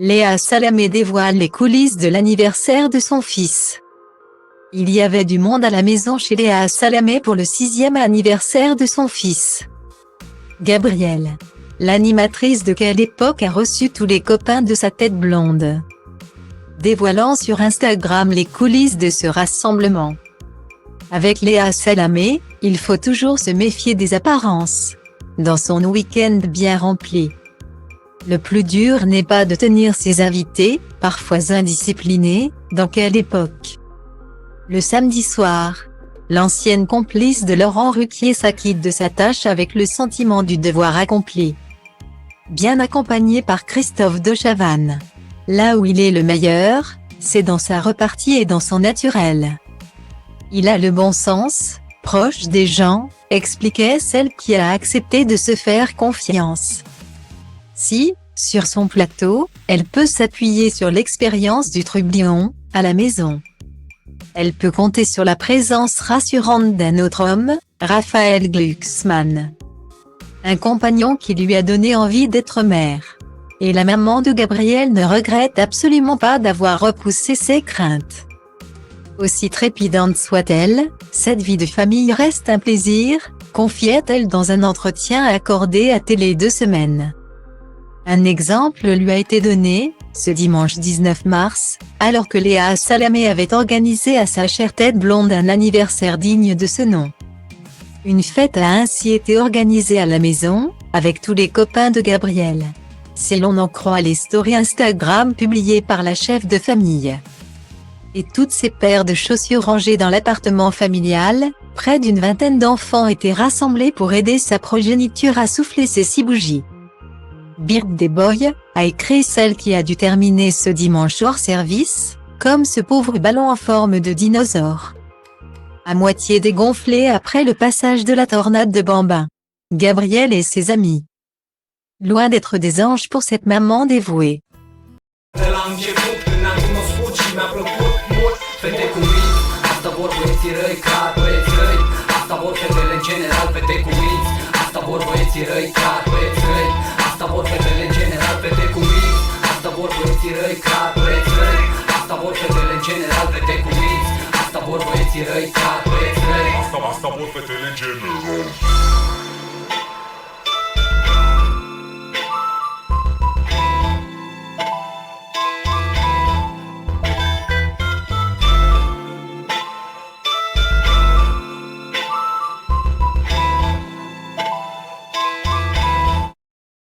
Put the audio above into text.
Léa Salamé dévoile les coulisses de l'anniversaire de son fils. Il y avait du monde à la maison chez Léa Salamé pour le 6e anniversaire de son fils. Gabriel. L'animatrice de Quelle époque a reçu tous les copains de sa tête blonde. Dévoilant sur Instagram les coulisses de ce rassemblement. Avec Léa Salamé, il faut toujours se méfier des apparences. Dans son week-end bien rempli. Le plus dur n'est pas de tenir ses invités, parfois indisciplinés, dans Quelle époque. Le samedi soir, l'ancienne complice de Laurent Ruquier s'acquitte de sa tâche avec le sentiment du devoir accompli. Bien accompagné par Christophe de Chavannes. Là où il est le meilleur, c'est dans sa repartie et dans son naturel. Il a le bon sens, proche des gens, expliquait celle qui a accepté de se faire confiance. Si, sur son plateau, elle peut s'appuyer sur l'expérience du trublion, à la maison. Elle peut compter sur la présence rassurante d'un autre homme, Raphaël Glucksmann. Un compagnon qui lui a donné envie d'être mère. Et la maman de Gabriel ne regrette absolument pas d'avoir repoussé ses craintes. Aussi trépidante soit-elle, cette vie de famille reste un plaisir, confiait-elle dans un entretien accordé à Télé 2 Semaines. Un exemple lui a été donné, ce dimanche 19 mars, alors que Léa Salamé avait organisé à sa chère tête blonde un anniversaire digne de ce nom. Une fête a ainsi été organisée à la maison, avec tous les copains de Gabriel. Si l'on en croit les stories Instagram publiées par la chef de famille. Et toutes ces paires de chaussures rangées dans l'appartement familial, près d'une vingtaine d'enfants étaient rassemblés pour aider sa progéniture à souffler ses 6 bougies. Birthday Boy, a écrit celle qui a dû terminer ce dimanche hors service, comme ce pauvre ballon en forme de dinosaure. À moitié dégonflé après le passage de la tornade de Bambin. Gabriel et ses amis. Loin d'être des anges pour cette maman dévouée. Asta vor fetele în general, fete cu mix. Asta vor băieții răi, car băieți răi. Asta vor fetele în general, fete cu mix. Asta vor băieții răi, car băieți răi. Asta vor fetele în general.